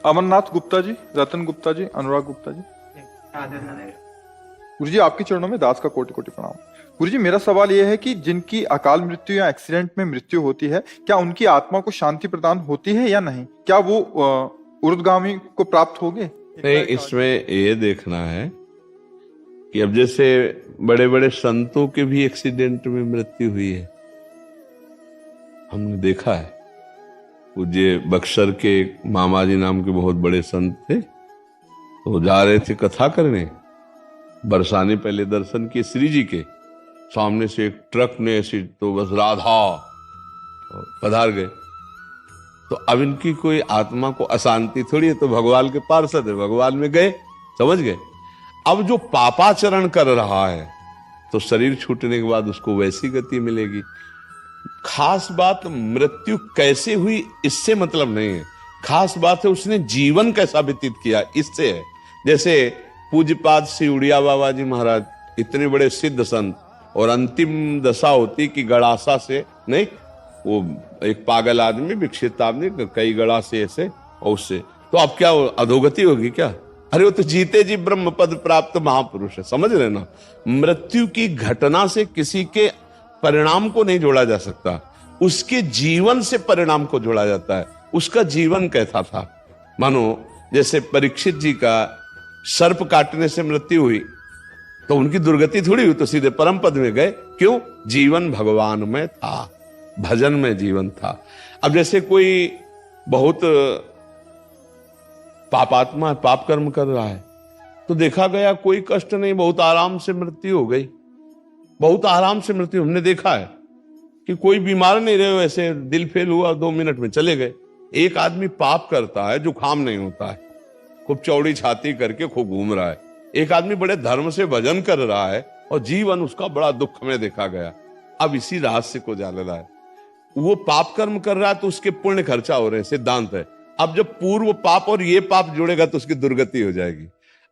अमरनाथ गुप्ता जी, रतन गुप्ता जी, अनुराग गुप्ता जी। गुरु जी आपके चरणों में दास का कोटि कोटि प्रणाम। गुरु जी मेरा सवाल यह है कि जिनकी अकाल मृत्यु या एक्सीडेंट में मृत्यु होती है, क्या उनकी आत्मा को शांति प्रदान होती है या नहीं? क्या वो ऊर्ध्वगामी को प्राप्त होंगे? नहीं, इसमें ये देखना है कि अब जैसे बड़े बड़े संतों के भी एक्सीडेंट में मृत्यु हुई है, हमने देखा है। पूज्य बक्सर के मामा जी नाम के बहुत बड़े संत थे, तो जा रहे थे कथा करने, बरसाने पहले दर्शन किए श्री जी के सामने से एक ट्रक ने ऐसी तो बस राधा पधार गए। तो अब इनकी कोई आत्मा को अशांति थोड़ी है, तो भगवान के पार्षद है, भगवान में गए, समझ गए। अब जो पापाचरण कर रहा है तो शरीर छूटने के बाद उसको वैसी गति मिलेगी। खास बात मृत्यु कैसे हुई इससे मतलब नहीं है, खास बात है उसने जीवन कैसा व्यतीत किया, इससे है। जैसे पूज्यपाद श्री उड़िया बाबा जी महाराज इतने बड़े सिद्ध संत, और अंतिम दशा होती कि गड़ासा से नहीं, वो एक पागल आदमी, विकसित आदमी, कई गड़ा से ऐसे और उससे, तो अब क्या अधोगति होगी क्या? अरे वो तो जीते जी ब्रह्म पद प्राप्त महापुरुष है, समझ रहे ना। मृत्यु की घटना से किसी के परिणाम को नहीं जोड़ा जा सकता, उसके जीवन से परिणाम को जोड़ा जाता है। उसका जीवन कैसा था? मानो जैसे परीक्षित जी का सर्प काटने से मृत्यु हुई, तो उनकी दुर्गति थोड़ी हुई, तो सीधे परम पद में गए। क्यों? जीवन भगवान में था, भजन में जीवन था। अब जैसे कोई बहुत पापात्मा है, पाप कर्म कर रहा है, तो देखा गया कोई कष्ट नहीं, बहुत आराम से मृत्यु हो गई, बहुत आराम से मृत्यु। हमने देखा है कि कोई बीमार नहीं रहे, वैसे दिल फेल हुआ 2 मिनट में चले गए। एक आदमी पाप करता है, जुकाम नहीं होता है, खूब चौड़ी छाती करके खूब घूम रहा है। एक आदमी बड़े धर्म से भजन कर रहा है और जीवन उसका बड़ा दुख में देखा गया। अब इसी रहस्य को जानना है। वो पाप कर्म कर रहा है तो उसके पुण्य खर्चा हो रहे हैं, सिद्धांत है। अब जब पूर्व पाप और ये पाप जुड़ेगा तो उसकी दुर्गति हो जाएगी।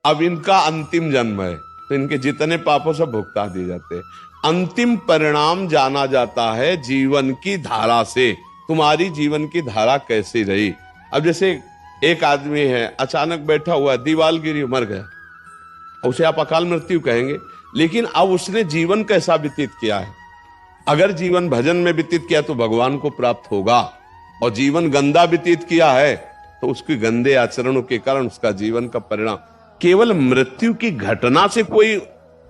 अब इनका अंतिम जन्म है, तो इनके जितने पापों सब भुगता दिए जाते हैं। अंतिम परिणाम जाना जाता है जीवन की धारा से। तुम्हारी जीवन की धारा कैसी रही? अब जैसे एक आदमी है, अचानक बैठा हुआ, दीवाल गिरी, मर गया, उसे आप अकाल मृत्यु कहेंगे, लेकिन अब उसने जीवन कैसा व्यतीत किया है? अगर जीवन भजन में व्यतीत किया तो भगवान को प्राप्त होगा, और जीवन गंदा व्यतीत किया है तो उसके गंदे आचरणों के कारण उसका जीवन का परिणाम। केवल मृत्यु की घटना से कोई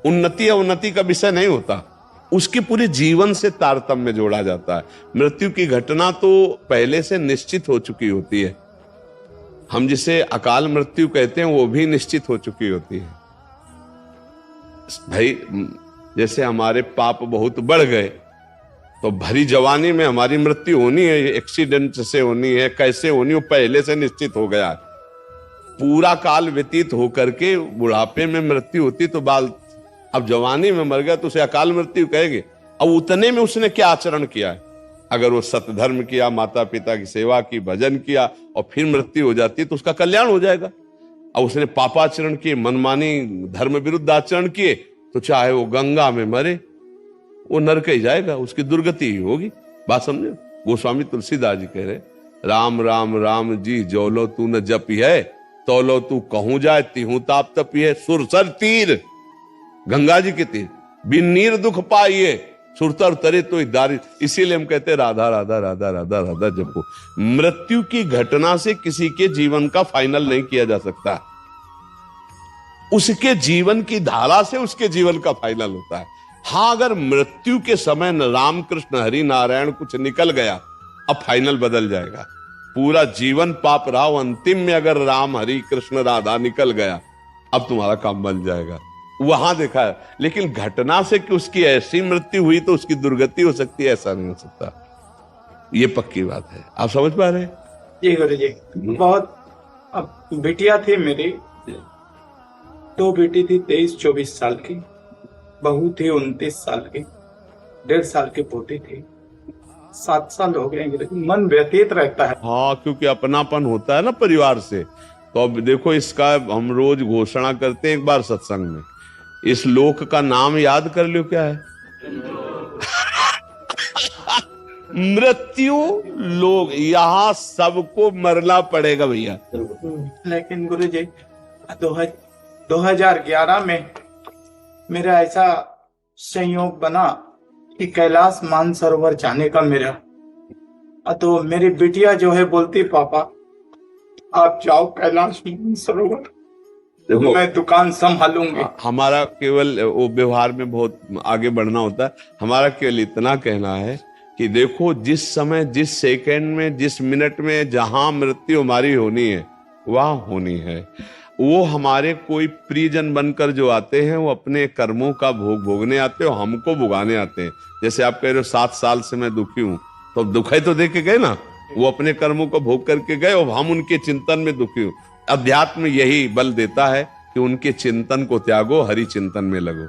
उन्नति या उन्नति का विषय नहीं होता, उसके पूरे जीवन से तारतम्य जोड़ा जाता है। मृत्यु की घटना तो पहले से निश्चित हो चुकी होती है, हम जिसे अकाल मृत्यु कहते हैं वो भी निश्चित हो चुकी होती है। भाई जैसे हमारे पाप बहुत बढ़ गए तो भरी जवानी में हमारी मृत्यु होनी है, एक्सीडेंट से होनी है, कैसे होनी, वो पहले से निश्चित हो गया। पूरा काल व्यतीत होकर के बुढ़ापे में मृत्यु होती तो बाल, अब जवानी में मर गया तो उसे अकाल मृत्यु कहेंगे। अब उतने में उसने क्या आचरण किया है? अगर वो सतधर्म किया, माता पिता की सेवा की, भजन किया, और फिर मृत्यु हो जाती तो उसका कल्याण हो जाएगा। अब उसने पापाचरण किए, मनमानी धर्म विरुद्ध आचरण किए, तो चाहे वो गंगा में मरे, वो नरक ही जाएगा, उसकी दुर्गति ही होगी। बात समझे? गोस्वामी तुलसीदास जी कह रहे, राम राम राम जी जोलो तू न जपी है, तोलो तू कहूं जाए तिहू ताप तपी है। सुरसर तीर, गंगा जी के तीर, बिन नीर दुख पाइए, सुरतर तरे तो दारी। इसीलिए हम कहते हैं राधा राधा राधा राधा राधा जपो। मृत्यु की घटना से किसी के जीवन का फाइनल नहीं किया जा सकता, उसके जीवन की धारा से उसके जीवन का फाइनल होता है। हाँ, अगर मृत्यु के समय न राम कृष्ण हरि नारायण कुछ निकल गया, अब फाइनल बदल जाएगा। पूरा जीवन पाप रहा, अंतिम में अगर राम हरि कृष्ण राधा निकल गया, अब तुम्हारा काम बन जाएगा। वहां देखा है। लेकिन घटना से कि उसकी ऐसी मृत्यु हुई तो उसकी दुर्गति हो सकती है, ऐसा नहीं हो सकता। ये पक्की बात है। आप समझ पा रहे हैं? जी गुरु जी, बहुत। अब बिटिया थी मेरी, 2 बेटी थी, 23-24 साल की, बहू थी 29 साल की, 1.5 साल की पोती थी। 7 साल हो गए, मन व्यतीत रहता है। हाँ, क्योंकि अपनापन होता है ना परिवार से। तो अब देखो, इसका हम रोज घोषणा करते हैं एक बार सत्संग में, इस लोक का नाम याद कर लो, क्या है? मृत्यु लोग यहाँ सबको मरना पड़ेगा भैया। लेकिन गुरुजी 2011 में मेरा ऐसा संयोग बना कि कैलाश मानसरोवर जाने का मेरा, तो मेरी बिटिया जो है बोलती पापा आप जाओ कैलाश मानसरोवर, देखो मैं दुकान संभालूंगी। हमारा केवल वो व्यवहार में बहुत आगे बढ़ना होता है। हमारा केवल इतना कहना है कि देखो जिस समय, जिस सेकंड में, जिस मिनट में जहां मृत्यु हमारी होनी है वहां होनी है। वो हमारे कोई प्रियजन बनकर जो आते हैं वो अपने कर्मों का भोग भोगने आते हैं और हमको भुगाने आते हैं। जैसे आप कह रहे हो 7 साल से मैं दुखी हूं, तो दुखाई तो दे के गए ना, वो अपने कर्मों को भोग करके गए और हम उनके चिंतन में दुखी हूं। अध्यात्म यही बल देता है कि उनके चिंतन को त्यागो, हरि चिंतन में लगो।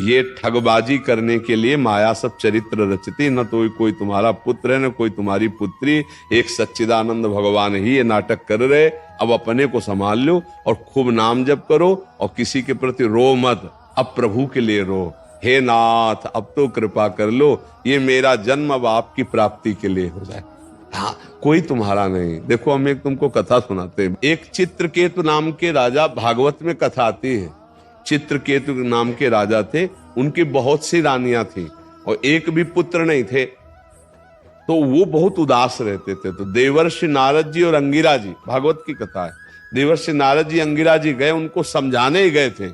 ये ठगबाजी करने के लिए माया सब चरित्र रचती, न तो कोई तुम्हारा पुत्र है न कोई तुम्हारी पुत्री, एक सच्चिदानंद भगवान ही ये नाटक कर रहे। अब अपने को संभाल लो और खूब नाम जप करो और किसी के प्रति रो मत, अब प्रभु के लिए रो। हे नाथ अब तो कृपा कर लो, ये मेरा जन्म अब आपकी प्राप्ति के लिए हो जाए। हाँ, कोई तुम्हारा नहीं। देखो हम एक तुमको कथा सुनाते हैं। एक चित्रकेतु नाम के राजा, भागवत में कथा आती है। चित्रकेतु नाम के राजा थे, उनकी बहुत सी रानियां थी और एक भी पुत्र नहीं थे, तो वो बहुत उदास रहते थे। तो देवर्षि नारद जी और अंगिरा जी, भागवत की कथा है, देवर्षि नारद जी अंगिरा जी गए, उनको समझाने ही गए थे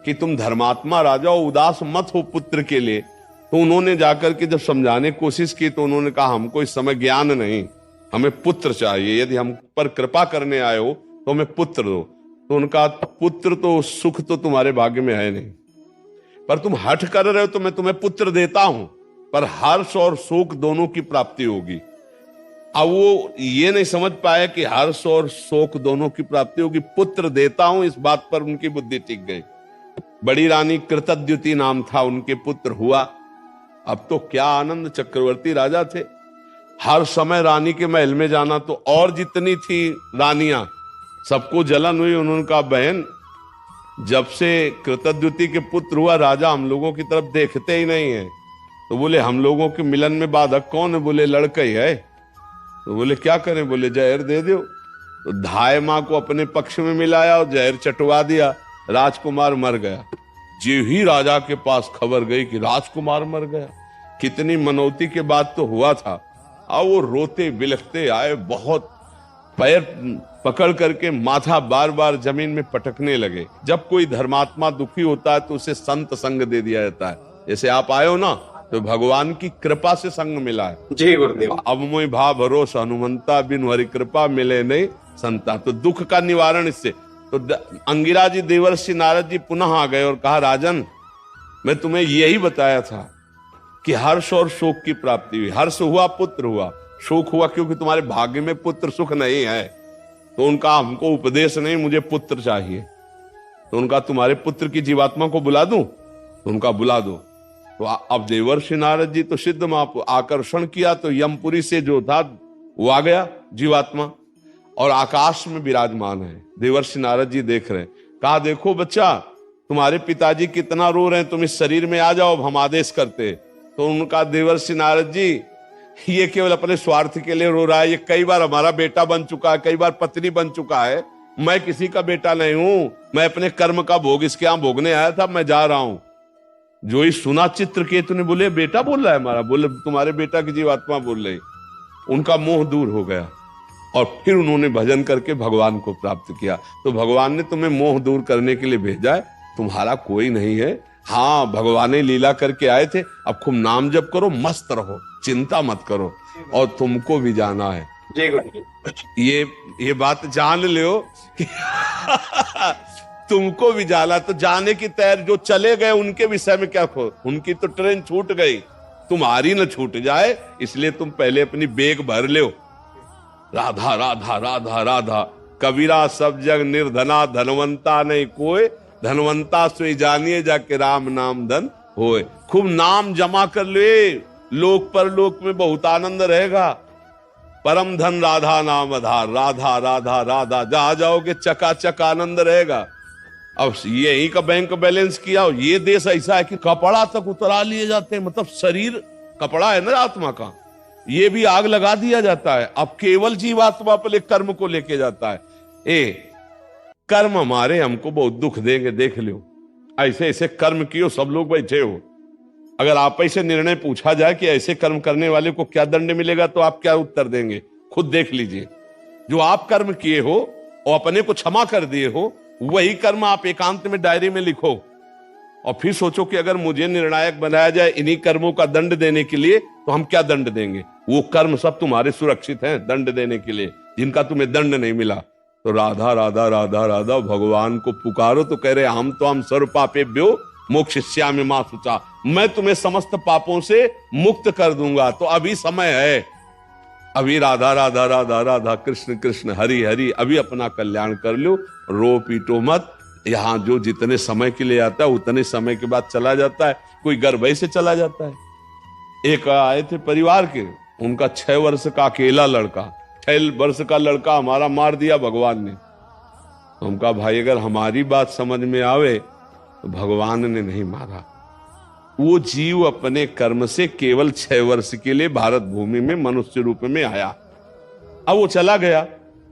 कि तुम धर्मात्मा राजा हो, उदास मत हो पुत्र के लिए। तो उन्होंने जाकर के जब समझाने की कोशिश की तो उन्होंने कहा हमको इस समय ज्ञान नहीं, हमें पुत्र चाहिए, यदि हम पर कृपा करने आए हो तो हमें पुत्र दो। तो उनका पुत्र तो सुख तो तुम्हारे भाग्य में है नहीं, पर तुम हठ कर रहे हो तो मैं तुम्हें पुत्र देता हूं, पर हर्ष और शोक दोनों की प्राप्ति होगी। अब वो ये नहीं समझ पाए कि हर्ष और शोक दोनों की प्राप्ति होगी, पुत्र देता हूं, इस बात पर उनकी बुद्धि टिक गई। बड़ी रानी कृतद्युति नाम था, उनके पुत्र हुआ। अब तो क्या आनंद, चक्रवर्ती राजा थे, हर समय रानी के महल में जाना। तो और जितनी थी रानियां सबको जलन हुई। उन्होंने कहा बहन जब से कृतद्युति के पुत्र हुआ राजा हम लोगों की तरफ देखते ही नहीं है। तो बोले हम लोगों के मिलन में बाधक कौन है? बोले लड़का ही है। तो बोले क्या करें? बोले जहर दे दो। तो धाय मां को अपने पक्ष में मिलाया और जहर चटवा दिया, राजकुमार मर गया। जो ही राजा के पास खबर गई कि राजकुमार मर गया, कितनी मनौती के बाद तो हुआ था। अब वो रोते बिलखते आए, बहुत पैर पकड़ करके माथा बार बार जमीन में पटकने लगे। जब कोई धर्मात्मा दुखी होता है तो उसे संत संग दे दिया जाता है। जैसे आप आए हो ना, तो भगवान की कृपा से संग मिला है। जय गुरुदेव। अब मोई भा भरोसा हनुमंता, बिन हरि कृपा मिले नहीं संता। तो दुख का निवारण इससे। तो अंगिरा जी देवर्षि नारद जी पुनः आ गए और कहा राजन मैं तुम्हें यही बताया था कि हर्ष और शोक की प्राप्ति हुई। हर्ष हुआ पुत्र हुआ, शोक हुआ क्योंकि तुम्हारे भाग्य में पुत्र सुख नहीं है। तो उनका हमको उपदेश नहीं, मुझे पुत्र चाहिए। तो उनका तुम्हारे पुत्र की जीवात्मा को बुला दूं? तो उनका बुला दो। तो अब देवर्षि नारद जी तो सिद्ध मां आकर्षण किया, तो यमपुरी से जो था वो आ गया जीवात्मा और आकाश में विराजमान है। देवर्षि नारद जी देख रहे हैं। कहा देखो बच्चा तुम्हारे पिताजी कितना रो रहे हैं, तुम इस शरीर में आ जाओ, हम आदेश करते। तो उनका देवर्षि नारद जी ये केवल अपने स्वार्थ के लिए रो रहा है। ये कई बार हमारा बेटा बन चुका है, कई बार पत्नी बन चुका है, मैं किसी का बेटा नहीं हूं, मैं अपने कर्म का भोग इसके यहां भोगने आया था, मैं जा रहा हूं। जो ही सुना चित्रकेतु ने बोले बेटा बोल रहा है हमारा, बोले तुम्हारे बेटा की जीवात्मा बोल रही। उनका मोह दूर हो गया और फिर उन्होंने भजन करके भगवान को प्राप्त किया। तो भगवान ने तुम्हें मोह दूर करने के लिए भेजा है, तुम्हारा कोई नहीं है। हाँ भगवान ने लीला करके आए थे। अब खूब नाम जप करो, मस्त रहो, चिंता मत करो, और तुमको भी जाना है। जय गुरुदेव। ये बात जान लो कि तुमको भी जाना। तो जाने की तैयारी, जो चले गए उनके विषय में क्या खो, उनकी तो ट्रेन छूट गई, तुम्हारी न छूट जाए, इसलिए तुम पहले अपनी बेग भर लो। राधा राधा राधा राधा, कबीरा सब जग निर्धना, धनवंता नहीं कोई, धनवंता सोई जानिए जाके राम नाम धन होए। खूब नाम जमा कर ले, लोक पर लोक में बहुत आनंद रहेगा। परम धन राधा नाम आधार, राधा राधा राधा, जहां जाओगे चकाचक आनंद रहेगा। अब यही का बैंक बैलेंस किया। ये देश ऐसा है कि कपड़ा तक उतरा लिए जाते हैं, मतलब शरीर कपड़ा है ना आत्मा का, ये भी आग लगा दिया जाता है। अब केवल जीवात्मा पर कर्म को लेके जाता है। कर्म हमारे हमको बहुत दुख देंगे, देख लो। ऐसे ऐसे कर्म कियो, सब लोग बैठे हो, अगर आप ऐसे निर्णय पूछा जाए कि ऐसे कर्म करने वाले को क्या दंड मिलेगा, तो आप क्या उत्तर देंगे? खुद देख लीजिए। जो आप कर्म किए हो और अपने को क्षमा कर दिए हो, वही कर्म आप एकांत में डायरी में लिखो और फिर सोचो कि अगर मुझे निर्णायक बनाया जाए इन्हीं कर्मों का दंड देने के लिए, तो हम क्या दंड देंगे? वो कर्म सब तुम्हारे सुरक्षित हैं दंड देने के लिए, जिनका तुम्हें दंड नहीं मिला। तो राधा राधा राधा राधा भगवान को पुकारो तो कह रहे हम सर्व पापेभ्यो मोक्षयिष्यामि मा शुचा, मैं तुम्हें समस्त पापों से मुक्त कर दूंगा। तो अभी समय है, अभी राधा राधा राधा राधा कृष्ण कृष्ण हरि हरि, अभी अपना कल्याण कर लो, रो पीटो मत। यहां जो जितने समय के लिए आता है उतने समय के बाद चला जाता है, कोई गर्भ से चला जाता है। एक आए थे परिवार के, उनका 6 वर्ष का अकेला लड़का, 6 वर्ष का लड़का हमारा मार दिया भगवान ने। उनका भाई अगर हमारी बात समझ में आवे तो भगवान ने नहीं मारा, वो जीव अपने कर्म से केवल 6 वर्ष के लिए भारत भूमि में मनुष्य रूप में आया, अब वो चला गया।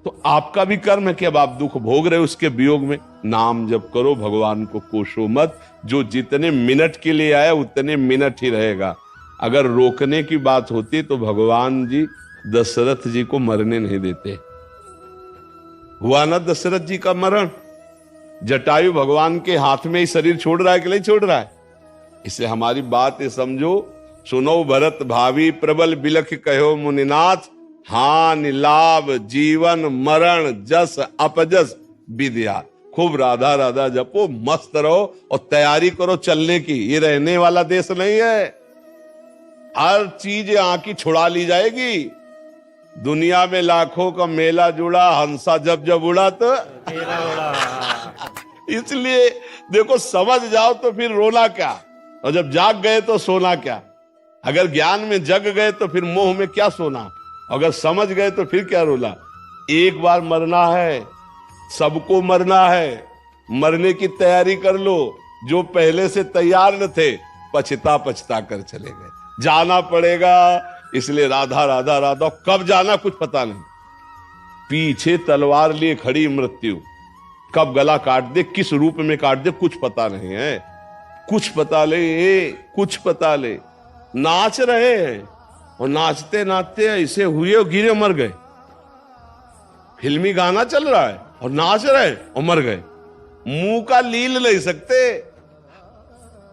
तो आपका भी कर्म है कि अब आप दुख भोग रहे हो उसके वियोग में। नाम जप करो, भगवान को कोसो मत। जो जितने मिनट के लिए आया उतने मिनट ही रहेगा। अगर रोकने की बात होती तो भगवान जी दशरथ जी को मरने नहीं देते। हुआ ना दशरथ जी का मरण, जटायु भगवान के हाथ में ही शरीर छोड़ रहा है कि नहीं छोड़ रहा है? इससे हमारी बात ये समझो, सुनो भरत भावी प्रबल बिलख कहो मुनिनाथ, हानि लाभ जीवन मरण जस अपजस विद्या। खूब राधा राधा जपो, मस्त रहो और तैयारी करो चलने की। ये रहने वाला देश नहीं है, हर चीज यहाँ की छुड़ा ली जाएगी। दुनिया में लाखों का मेला जुड़ा, हंसा जब जब उड़ा तो इसलिए देखो, समझ जाओ तो फिर रोना क्या, और जब जाग गए तो सोना क्या। अगर ज्ञान में जग गए तो फिर मोह में क्या सोना, अगर समझ गए तो फिर क्या रोला। एक बार मरना है, सबको मरना है, मरने की तैयारी कर लो। जो पहले से तैयार न थे पछता पछता कर चले गए, जाना पड़ेगा। इसलिए राधा राधा राधा, कब जाना कुछ पता नहीं। पीछे तलवार लिए खड़ी मृत्यु, कब गला काट दे, किस रूप में काट दे, कुछ पता नहीं है। कुछ पता ले, कुछ पता ले। नाच रहे हैं और नाचते नाचते ऐसे हुए और गिरे मर गए। फिल्मी गाना चल रहा है और नाच रहे और मर गए। मुंह का लील नहीं सकते,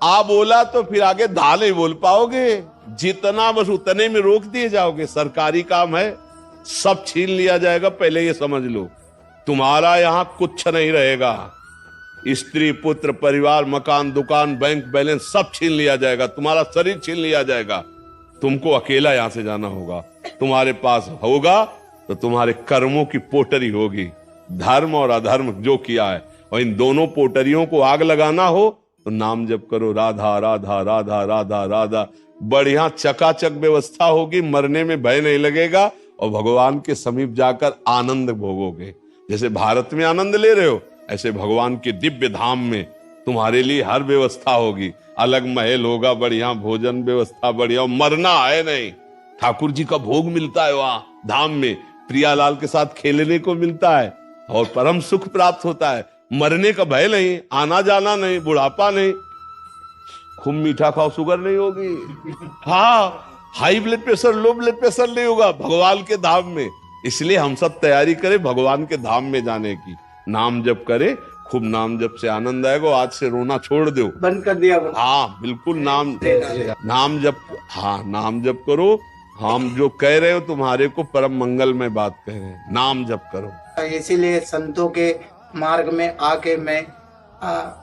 आ बोला तो फिर आगे धा नहीं बोल पाओगे। जितना बस उतने में रोक दिए जाओगे। सरकारी काम है, सब छीन लिया जाएगा, पहले ये समझ लो। तुम्हारा यहां कुछ नहीं रहेगा। स्त्री पुत्र परिवार मकान दुकान बैंक बैलेंस सब छीन लिया जाएगा, तुम्हारा शरीर छीन लिया जाएगा। तुमको अकेला यहां से जाना होगा। तुम्हारे पास होगा तो तुम्हारे कर्मों की पोटरी होगी, धर्म और अधर्म जो किया है, और इन दोनों पोटरियों को आग लगाना हो तो नाम जप करो, राधा राधा राधा राधा राधा। बढ़िया चकाचक व्यवस्था होगी, मरने में भय नहीं लगेगा और भगवान के समीप जाकर आनंद भोगोगे। जैसे भारत में आनंद ले रहे हो, ऐसे भगवान के दिव्य धाम में तुम्हारे लिए हर व्यवस्था होगी। अलग महल होगा, बढ़िया भोजन व्यवस्था बढ़िया, मरना है नहीं। ठाकुर जी का भोग मिलता है वहां धाम में, प्रियालाल के साथ खेलने को मिलता है और परम सुख प्राप्त होता है। मरने का भय नहीं, आना जाना नहीं, बुढ़ापा नहीं। खूब मीठा खाओ, शुगर नहीं होगी। हाँ, high blood pressure low blood pressure नहीं होगा भगवान के धाम में। इसलिए हम सब तैयारी करें भगवान के धाम में जाने की। नाम जप करें, खूब नाम जप से आनंद आएगा। आज से रोना छोड़ दो, बंद कर दिया। हाँ बिल्कुल, नाम जप, हाँ नाम जप करो। हम जो कह रहे हो तुम्हारे को परम मंगल में बात कह रहे हैं, नाम जप करो। इसीलिए संतों के मार्ग में आके मैं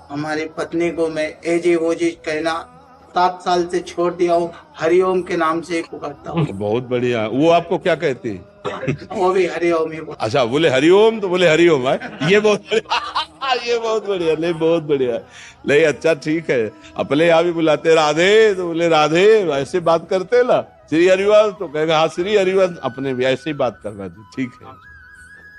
हमारी पत्नी को मैं एजी वो जी कहना 7 साल से छोड़ दिया हूँ। हरिओम के नाम से पुकारता हूँ। बहुत बढ़िया। वो आपको क्या कहती है? वो भी हरिओम ही। अच्छा, बोले हरिओम तो बोले हरिओम है। ये बहुत बढ़िया, ये बहुत बढ़िया, नहीं बहुत बढ़िया, नहीं अच्छा ठीक है। अपने यहाँ भी बुलाते राधे तो बोले राधे, ऐसे बात करते ना। श्री हरिवंश तो कहेगा हाँ श्री हरिवंश, अपने भी ऐसे ही बात करना। ठीक है।